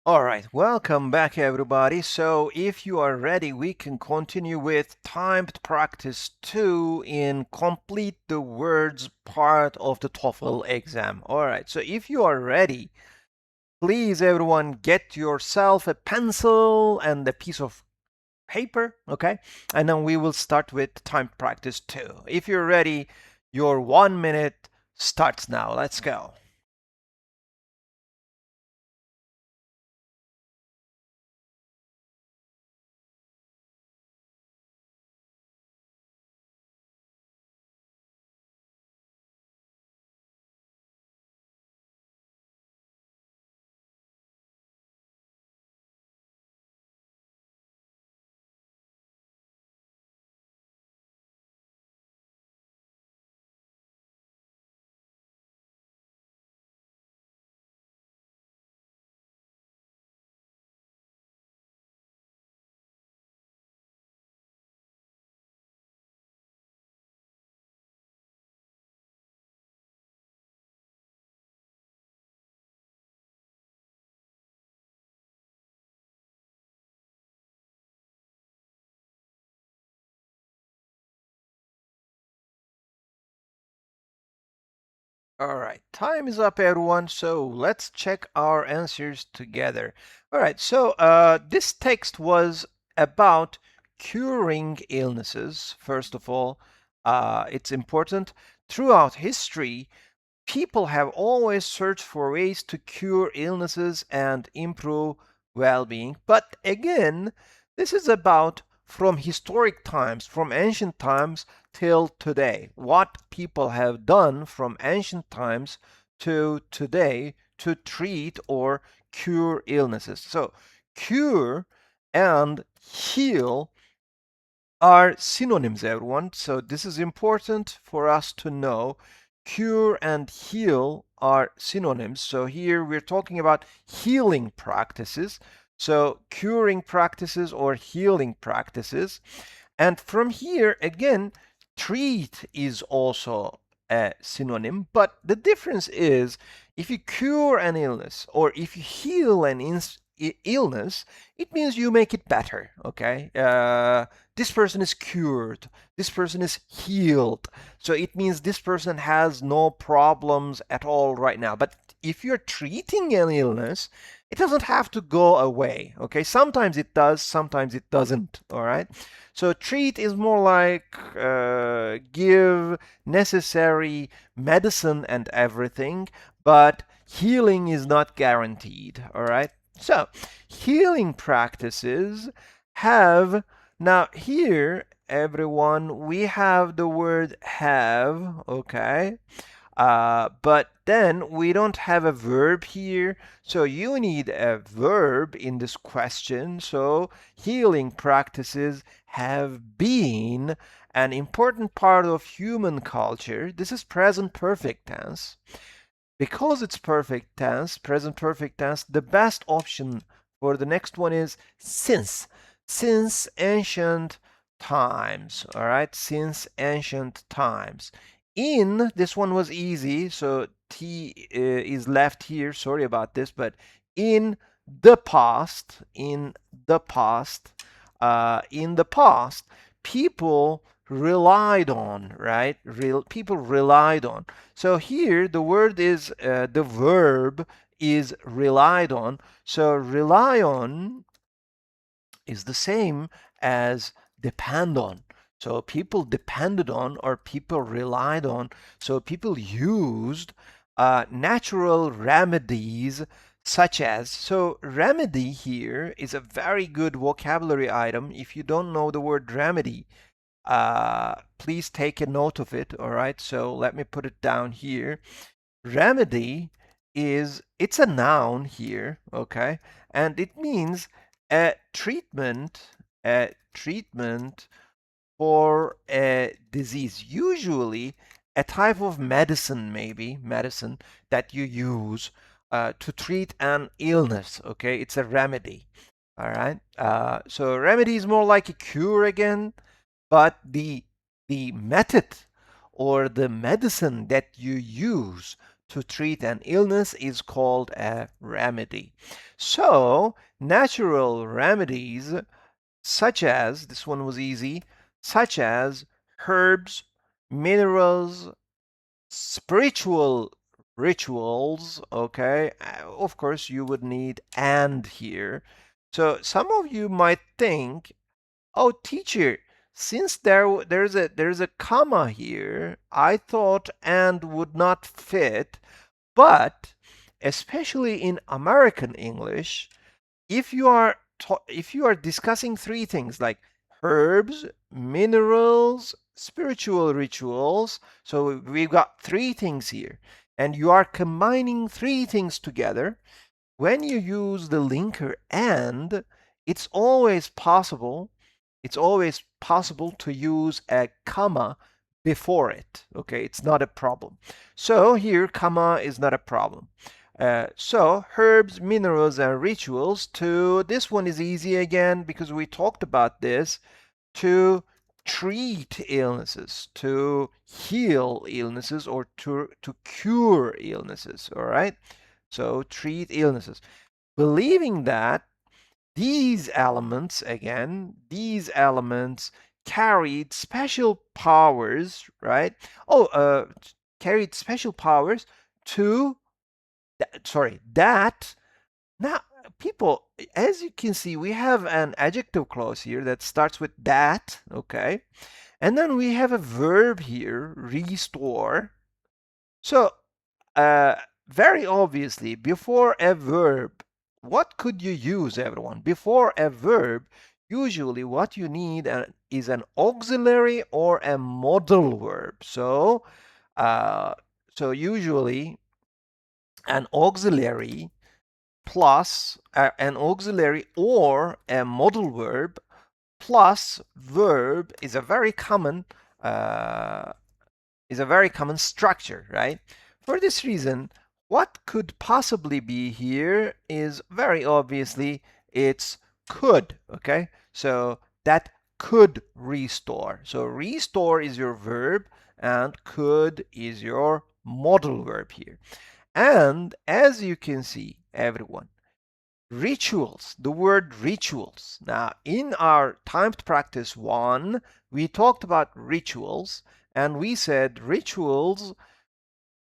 All right, welcome back, everybody. So, if you are ready, we can continue with timed practice 2 in complete the words part of the Toefl exam. All right, so if you are ready, please, everyone, get yourself a pencil and a piece of paper, okay? And then we will start with timed practice 2. If you're ready, your 1 minute starts now. Let's go. All right, time is up, everyone. So let's check our answers together. All right, so this text was about curing illnesses. First of all, it's important. Throughout history, people have always searched for ways to cure illnesses and improve well being. But again, this is about from historic times, from ancient times till today. What people have done from ancient times to today to treat or cure illnesses. So, cure and heal are synonyms, everyone. So this is important for us to know. Cure and heal are synonyms. So here we're talking about healing practices. So curing practices or healing practices. And from here, again, treat is also a synonym. But the difference is if you cure an illness or if you heal an illness, it means you make it better. Okay. This person is cured, this person is healed. So it means this person has no problems at all right now. But if you're treating an illness, it doesn't have to go away. Okay, sometimes it does, sometimes it doesn't. All right. So treat is more like give necessary medicine and everything, but healing is not guaranteed. All right. So healing practices have now here, everyone, we have the word have, okay? But then we don't have a verb here, so you need a verb in this question. So healing practices have been an important part of human culture. This is present perfect tense. Because it's perfect tense, present perfect tense, the best option for the next one is since ancient times. All right, since ancient times. In this one was easy, so T is left here. Sorry about this, but in in the past, in the past, people relied on, right? People relied on. So here the word is the verb is relied on. So rely on is the same as depend on. So people depended on or people relied on. So people used natural remedies such as. So remedy here is a very good vocabulary item. If you don't know the word remedy, please take a note of it. All right. So let me put it down here. Remedy is it's a noun here, okay? And it means a treatment for a disease. Usually a type of medicine, maybe medicine that you use to treat an illness, okay? It's a remedy. All right. So remedy is more like a cure again, but the method or the medicine that you use to treat an illness is called a remedy. So, natural remedies, such as, this one was easy, such as herbs, minerals, spiritual rituals, okay? Of course, you would need and here. So some of you might think, oh, teacher, since there's a comma here, I thought and would not fit, but especially in American English, if you are discussing three things like herbs, minerals, spiritual rituals, so we've got three things here, and you are combining three things together, when you use the linker and, it's always possible, it's always possible to use a comma before it. Okay, it's not a problem. So here, comma is not a problem. So herbs, minerals, and rituals. To this one is easy again because we talked about this. To treat illnesses, to heal illnesses, or to cure illnesses. All right. So treat illnesses. Believing that these elements, again, these elements carried special powers, right? Oh, carried special powers to, sorry, that. Now, people, as you can see, we have an adjective clause here that starts with that, okay? And then we have a verb here, restore. So uh, very obviously, before a verb, what could you use, everyone? Before a verb, usually what you need is an auxiliary or a modal verb. Uh, so usually an auxiliary plus an auxiliary or a modal verb plus verb uh, is a very common structure, right? For this reason, what could possibly be here is very obviously it's could, okay? So that could restore. So restore is your verb and could is your modal verb here. And as you can see, everyone, rituals, the word rituals. Now, in our timed practice one, we talked about rituals and we said rituals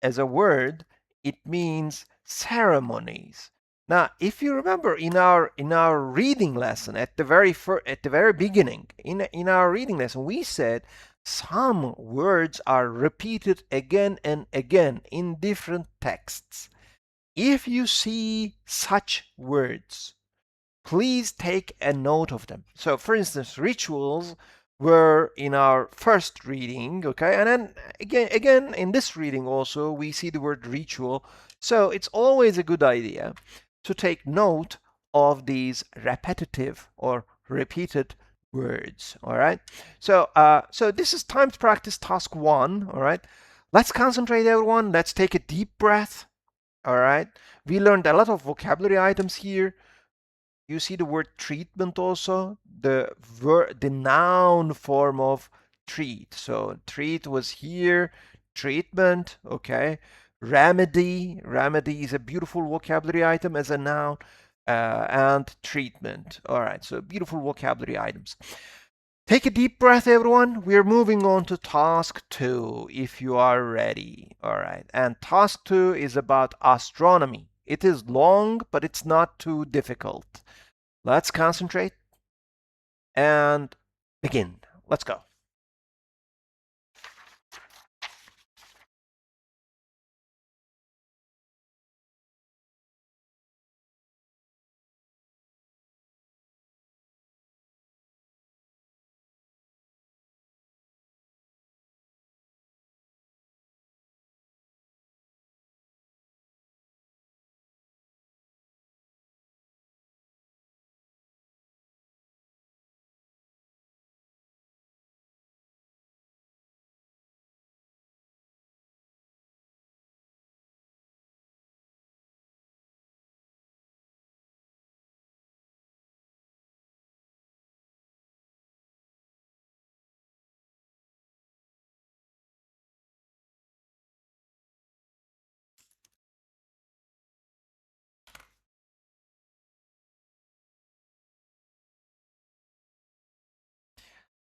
as a word, it means ceremonies. Now, if you remember in our reading lesson at the very beginning, in our reading lesson, we said some words are repeated again and again in different texts. If you see such words, please take a note of them. So, for instance, rituals were in our first reading, okay? And then again in this reading also we see the word ritual. So, it's always a good idea to take note of these repetitive or repeated words, all right? So this is timed practice task 1, all right? Let's concentrate, everyone. Let's take a deep breath, all right? We learned a lot of vocabulary items here. You see the word treatment also, the noun form of treat. So treat was here, treatment, okay. Remedy is a beautiful vocabulary item as a noun, and treatment. All right, so beautiful vocabulary items. Take a deep breath, everyone. We're moving on to task 2, if you are ready. All right, and task 2 is about astronomy. It is long, but it's not too difficult. Let's concentrate and begin. Let's go.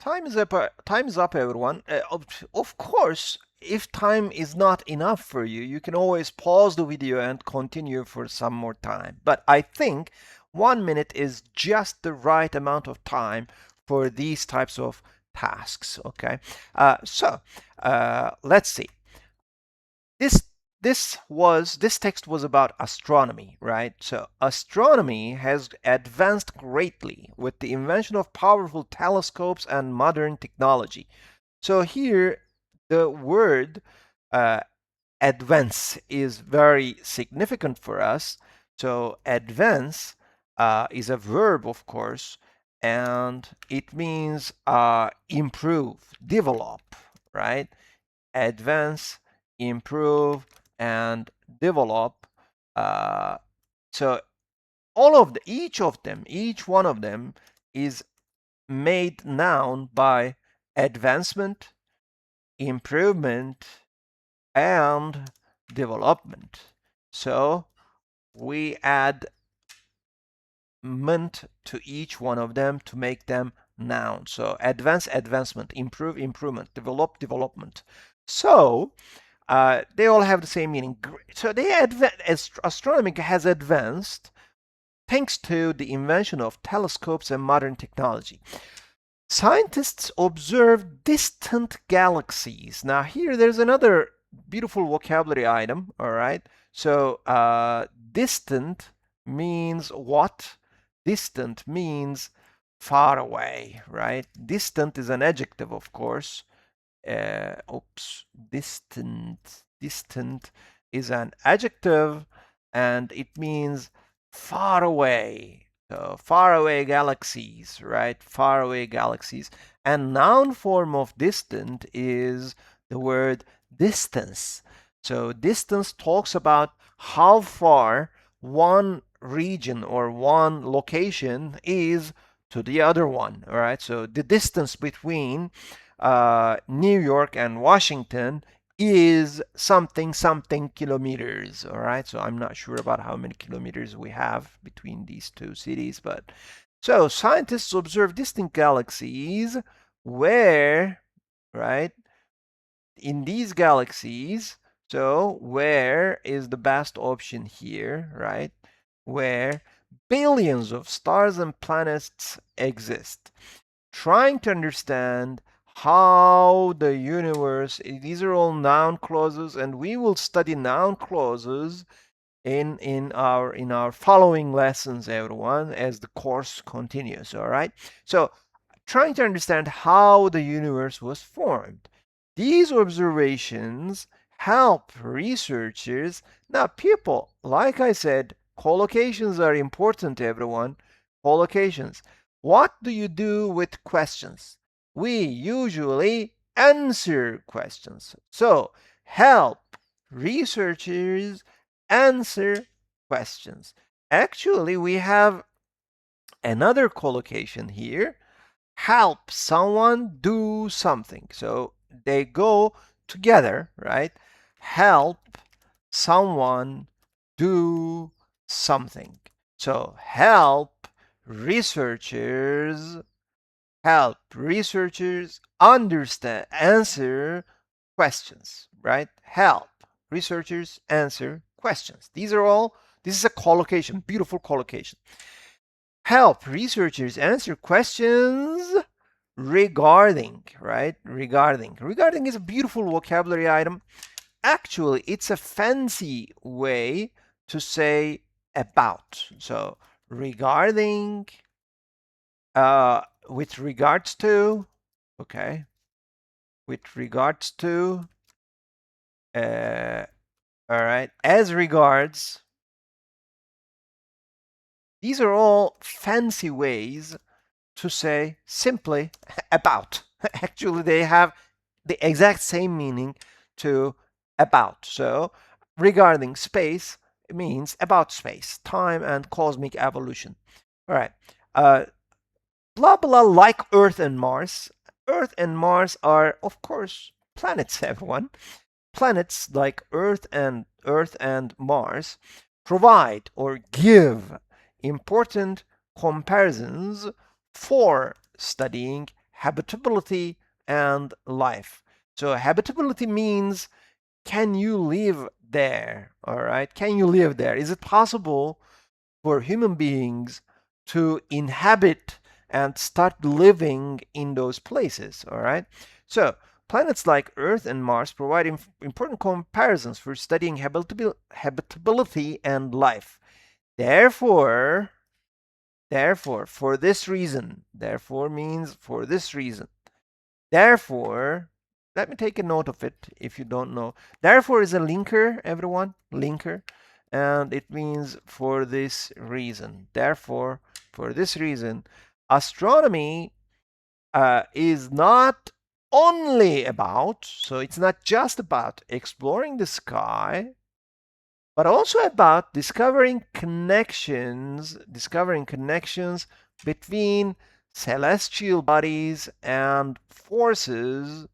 Time is up, everyone. Of course, if time is not enough for you, you can always pause the video and continue for some more time. But I think 1 minute is just the right amount of time for these types of tasks. Okay, let's see. This this text was about astronomy, right? So astronomy has advanced greatly with the invention of powerful telescopes and modern technology. So here the word uh, advance is very significant for us. So advance is a verb, of course, and it means improve, develop, right? Advance, improve, and develop. Uh, so each one of them is made noun by advancement, improvement, and development. So we add ment to each one of them to make them noun. So advance, advancement, improve, improvement, develop, development. So they all have the same meaning. So astronomy has advanced thanks to the invention of telescopes and modern technology. Scientists observe distant galaxies. Now here there's another beautiful vocabulary item, all right? So distant means what? Distant means far away, right? Distant is an adjective, of course. Distant is an adjective and it means far away. So far away galaxies, right? Far away galaxies. And noun form of distant is the word distance. So distance talks about how far one region or one location is to the other one, all right? So the distance between New York and Washington is something kilometers. All right, so I'm not sure about how many kilometers we have between these two cities, but so scientists observe distant galaxies where, right, in these galaxies. So where is the best option here, right? Where billions of stars and planets exist, trying to understand how the universe, these are all noun clauses, and we will study noun clauses in our following lessons, everyone, as the course continues. All right, so trying to understand how the universe was formed. These observations help researchers. Now, people, like I said, collocations are important, everyone. Collocations. What do you do with questions? We usually answer questions. So, help researchers answer questions. Actually, we have another collocation here. Help someone do something. So they go together, right? Help someone do something. So help researchers understand, answer questions, right? Help researchers answer questions. This is a collocation, beautiful collocation. Help researchers answer questions regarding, right? Regarding is a beautiful vocabulary item. Actually, it's a fancy way to say about. So regarding, with regards to, okay, with regards to, uh, all right, as regards. These are all fancy ways to say simply about. Actually, they have the exact same meaning to about. So regarding space, it means about space, time, and cosmic evolution. All right. Blah blah, like Earth and Mars. Earth and Mars are, of course, planets, everyone. Planets like Earth and Mars provide or give important comparisons for studying habitability and life. So habitability means, can you live there? All right. Can you live there? Is it possible for human beings to inhabit and start living in those places? All right. So planets like Earth and Mars provide important comparisons for studying habitability and life. Therefore, for this reason, therefore means for this reason. Therefore, let me take a note of it if you don't know. Therefore is a linker, everyone, linker, and it means for this reason. Therefore, for this reason, astronomy is not only about, so it's not just about exploring the sky, but also about discovering connections between celestial bodies and forces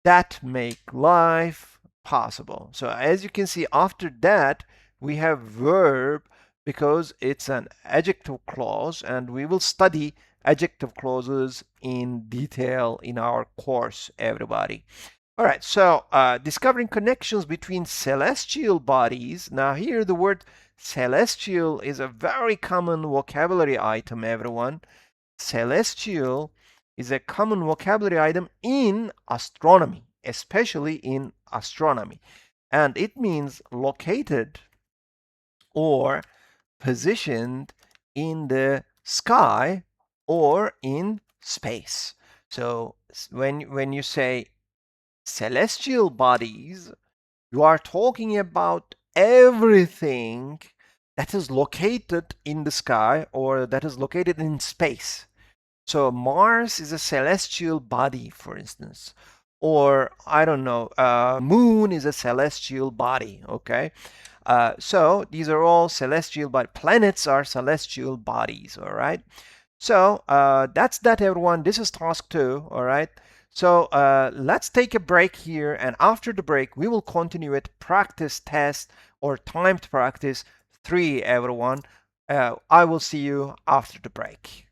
that make life possible. So as you can see, after that, we have verb because it's an adjective clause, and we will study adjective clauses in detail in our course, everybody. All right, so discovering connections between celestial bodies. Now, here the word celestial is a very common vocabulary item, everyone. Celestial is a common vocabulary item in astronomy, especially in astronomy. And it means located or positioned in the sky or in space. So when you say celestial bodies, you are talking about everything that is located in the sky or that is located in space. So Mars is a celestial body, for instance, or I don't know, Moon is a celestial body. Okay, so these are all celestial, but planets are celestial bodies. All right. So that's that, everyone. This is task 2. All right. So let's take a break here, and after the break, we will continue with practice test or timed practice 3, everyone. I will see you after the break.